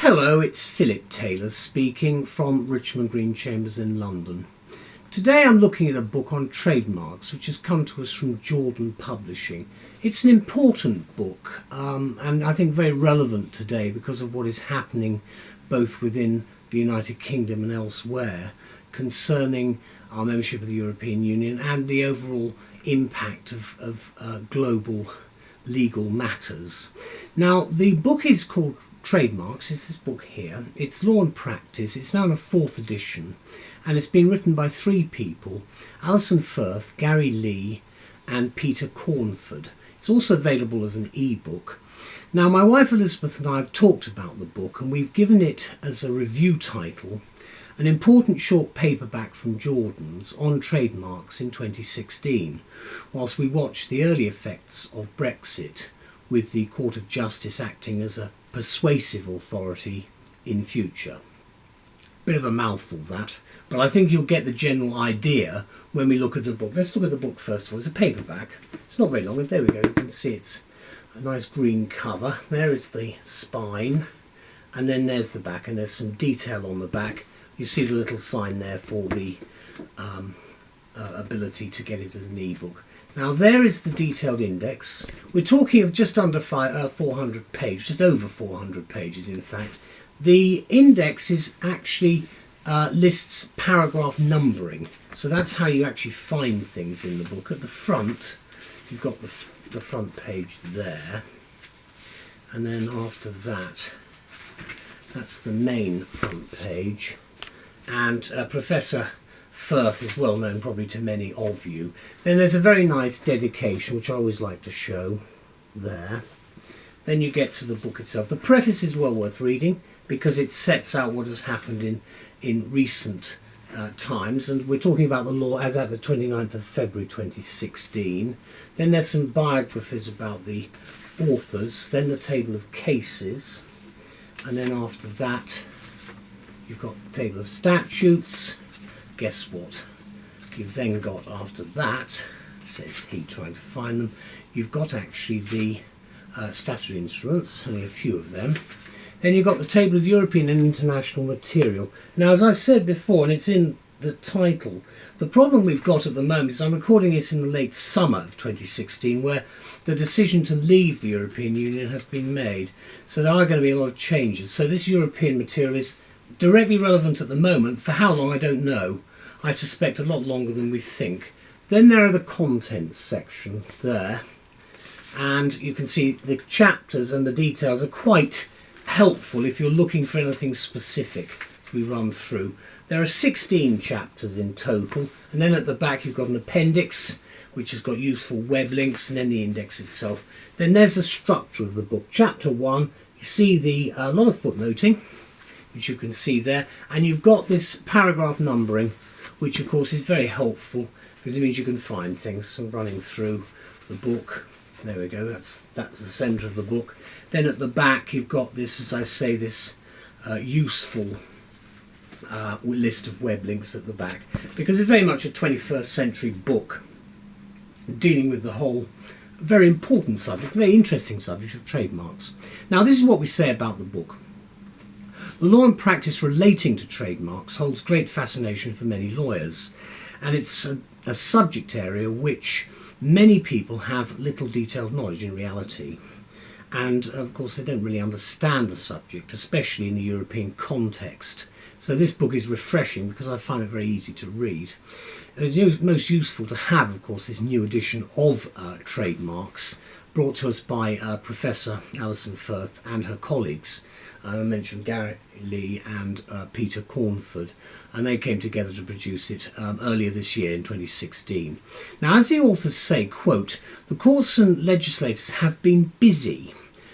Hello, it's Philip Taylor speaking from Richmond Green Chambers in London. Today I'm looking at a book on trademarks which has come to us from Jordan Publishing. It's an important book and I think very relevant today because of what is happening both within the United Kingdom and elsewhere concerning our membership of the European Union and the overall impact of global legal matters. Now, the book is called Trademarks. It's this book here. It's Law and Practice. It's now in a 4th edition and it's been written by 3 people, Alison Firth, Gary Lee and Peter Cornford. It's also available as an e-book. Now, my wife Elizabeth and I have talked about the book and we've given it as a review title an important short paperback from Jordan's on trademarks in 2016, whilst we watched the early effects of Brexit with the Court of Justice acting as a persuasive authority in future. Bit of a mouthful that, but I think you'll get the general idea when we look at the book. Let's look at the book first of all. It's a paperback. It's not very long. There we go. You can see it's a nice green cover. There is the spine and then there's the back and there's some detail on the back. You see the little sign there for the ability to get it as an e-book. Now there is the detailed index. We're talking of just under 400 pages, just over 400 pages in fact. The index is actually lists paragraph numbering, so that's how you actually find things in the book. At the front you've got the front page there, and then after that, that's the main front page. And Professor Firth is well known probably to many of you. Then there's a very nice dedication which I always like to show there. Then you get to the book itself. The preface is well worth reading because it sets out what has happened in recent times, and we're talking about the law as at the 29th of February 2016. Then there's some biographies about the authors, then the table of cases, and then after that you've got the table of statutes. Guess what? You've then got, after that, says he trying to find them, you've got actually the statutory instruments, only a few of them. Then you've got the table of European and international material. Now, as I said before, and it's in the title, the problem we've got at the moment is I'm recording this in the late summer of 2016, where the decision to leave the European Union has been made. So there are going to be a lot of changes. So this European material is directly relevant at the moment. For how long, I don't know. I suspect a lot longer than we think. Then there are the contents section there, and you can see the chapters and the details are quite helpful if you're looking for anything specific as we run through. There are 16 chapters in total, and then at the back you've got an appendix which has got useful web links, and then the index itself. Then there's the structure of the book. Chapter 1, you see a lot of footnoting, which you can see there, and you've got this paragraph numbering, which of course is very helpful because it means you can find things. So running through the book, there we go, that's the centre of the book. Then at the back you've got this, as I say, this useful list of web links at the back, because it's very much a 21st century book dealing with the whole very important subject, very interesting subject of trademarks. Now this is what we say about the book. The law and practice relating to trademarks holds great fascination for many lawyers, and it's a subject area which many people have little detailed knowledge in reality. And of course they don't really understand the subject, especially in the European context. So this book is refreshing because I find it very easy to read. It's most useful to have, of course, this new edition of Trademarks, brought to us by Professor Alison Firth and her colleagues. I mentioned Gary Lee and Peter Cornford, and they came together to produce it earlier this year in 2016. Now, as the authors say, quote, "The courts and legislators have been busy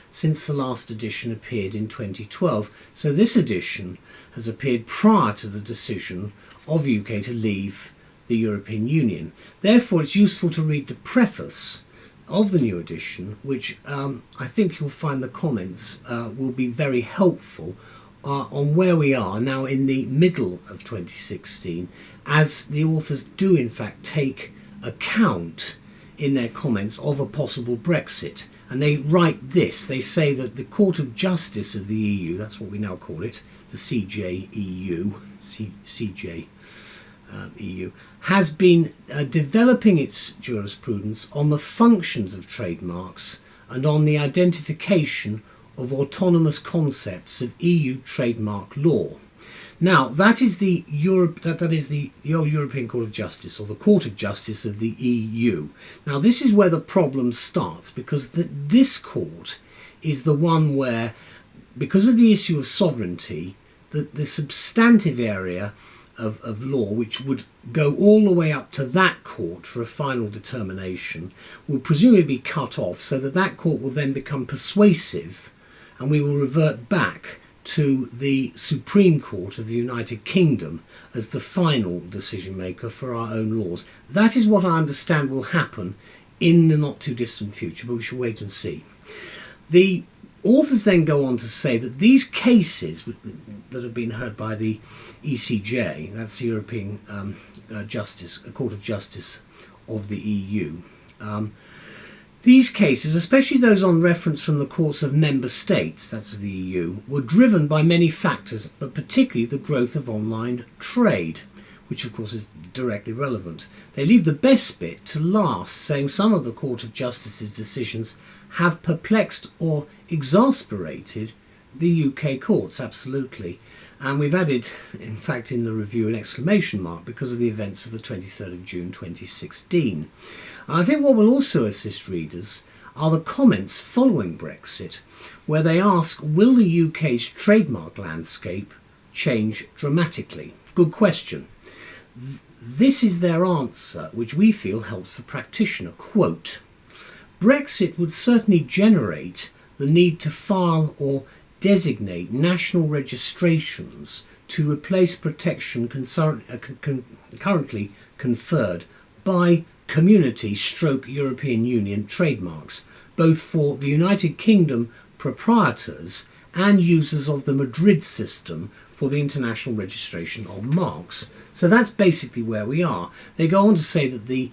since the last edition appeared in 2012, so this edition has appeared prior to the decision of UK to leave the European Union. Therefore, it's useful to read the preface of the new edition, which I think you'll find the comments will be very helpful on where we are now in the middle of 2016, as the authors do in fact take account in their comments of a possible Brexit And they write this. They say that the Court of Justice of the EU, that's what we now call it, the CJEU, EU, has been developing its jurisprudence on the functions of trademarks and on the identification of autonomous concepts of EU trademark law. Now, that is the European Court of Justice, or the Court of Justice of the EU. Now, this is where the problem starts, because this court is the one where, because of the issue of sovereignty, the substantive area of law, which would go all the way up to that court for a final determination, will presumably be cut off, so that that court will then become persuasive, and we will revert back to the Supreme Court of the United Kingdom as the final decision maker for our own laws. That is what I understand will happen in the not too distant future, but we shall wait and see. The authors then go on to say that these cases that have been heard by the ECJ, that's the European Court of Justice of the EU, these cases, especially those on reference from the courts of member states, that's of the EU, were driven by many factors, but particularly the growth of online trade, which of course is directly relevant. They leave the best bit to last, saying some of the Court of Justice's decisions have perplexed or exasperated the UK courts, absolutely. And we've added, in fact, in the review an exclamation mark because of the events of the 23rd of June 2016. And I think what will also assist readers are the comments following Brexit, where they ask, will the UK's trademark landscape change dramatically? Good question. This is their answer, which we feel helps the practitioner. Quote, Brexit would certainly generate the need to file or designate national registrations to replace protection currently conferred by Community/European Union trademarks, both for the United Kingdom proprietors and users of the Madrid system for the international registration of marks. So that's basically where we are. They go on to say that the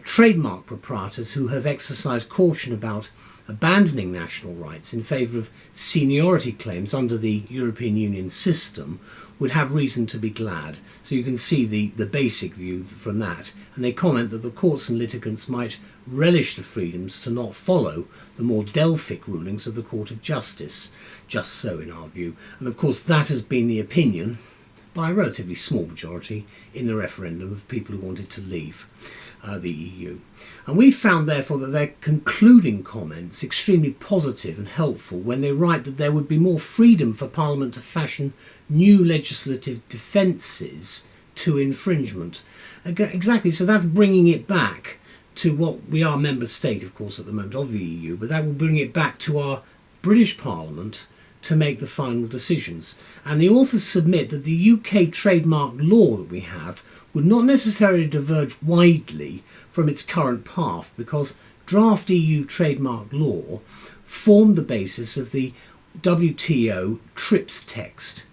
trademark proprietors who have exercised caution about abandoning national rights in favour of seniority claims under the European Union system would have reason to be glad. So you can see the basic view from that. And they comment that the courts and litigants might relish the freedoms to not follow the more Delphic rulings of the Court of Justice. Just so, in our view. And of course that has been the opinion by a relatively small majority in the referendum of people who wanted to leave the EU. And we found therefore that their concluding comments extremely positive and helpful when they write that there would be more freedom for Parliament to fashion new legislative defences to infringement. Exactly, so that's bringing it back to what we are member state, of course, at the moment of the EU, but that will bring it back to our British Parliament to make the final decisions. And the authors submit that the UK trademark law that we have would not necessarily diverge widely from its current path, because draft EU trademark law formed the basis of the WTO TRIPS text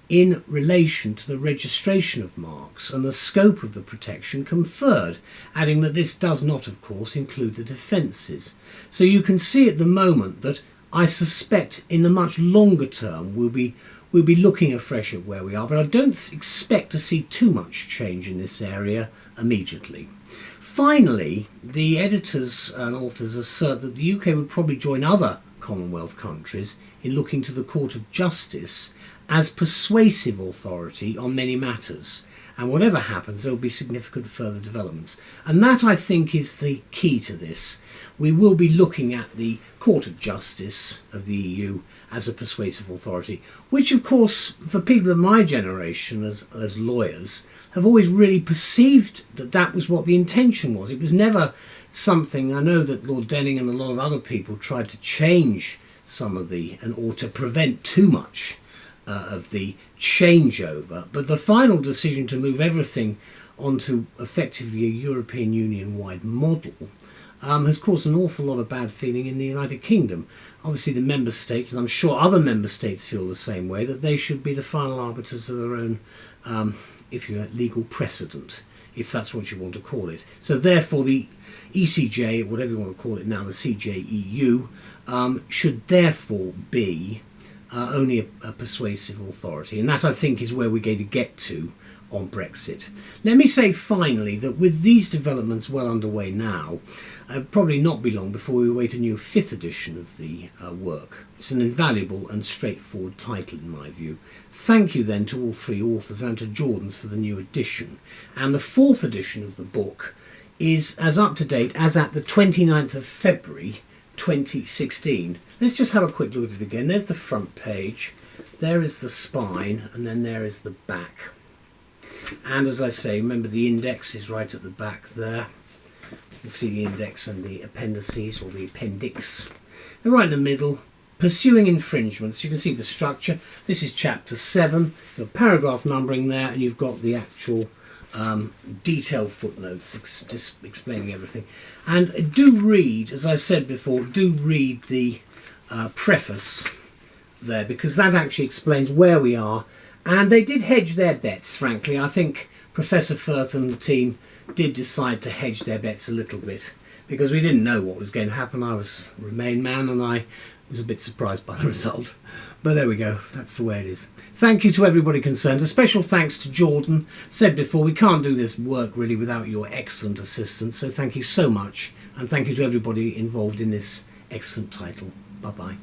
in relation to the registration of marks and the scope of the protection conferred, adding that this does not, of course, include the defences. So you can see at the moment that I suspect in the much longer term we'll be looking afresh at where we are, but I don't expect to see too much change in this area immediately. Finally, the editors and authors assert that the UK would probably join other Commonwealth countries in looking to the Court of Justice as persuasive authority on many matters. And whatever happens, there will be significant further developments. And that, I think, is the key to this. We will be looking at the Court of Justice of the EU as a persuasive authority, which, of course, for people of my generation as lawyers, have always really perceived that that was what the intention was. It was never something, I know that Lord Denning and a lot of other people tried to change some of or to prevent too much of the changeover, but the final decision to move everything onto effectively a European Union-wide model has caused an awful lot of bad feeling in the United Kingdom. Obviously the member states, and I'm sure other member states feel the same way, that they should be the final arbiters of their own, if you like, legal precedent if that's what you want to call it. So therefore the ECJ, whatever you want to call it now, the CJEU, should therefore be only a persuasive authority. And that, I think, is where we're going to get to on Brexit. Let me say finally that with these developments well underway now, probably not be long before we await a new 5th edition of the work. It's an invaluable and straightforward title in my view. Thank you then to all 3 authors and to Jordan's for the new edition. And the 4th edition of the book is as up to date as at the 29th of February 2016. Let's just have a quick look at it again. There's the front page, there is the spine, and then there is the back. And as I say, remember the index is right at the back there. You can see the index and the appendices, or the appendix. And right in the middle, pursuing infringements. You can see the structure. This is chapter 7. You've got paragraph numbering there, and you've got the actual detailed footnotes explaining everything. And do read, as I said before, do read the preface there, because that actually explains where we are. And they did hedge their bets, frankly. I think Professor Firth and the team did decide to hedge their bets a little bit, because we didn't know what was going to happen. I was Remain man, and I was a bit surprised by the result. But there we go, that's the way it is. Thank you to everybody concerned. A special thanks to Jordan. Said before, we can't do this work really without your excellent assistance, so thank you so much, and thank you to everybody involved in this excellent title. Bye-bye.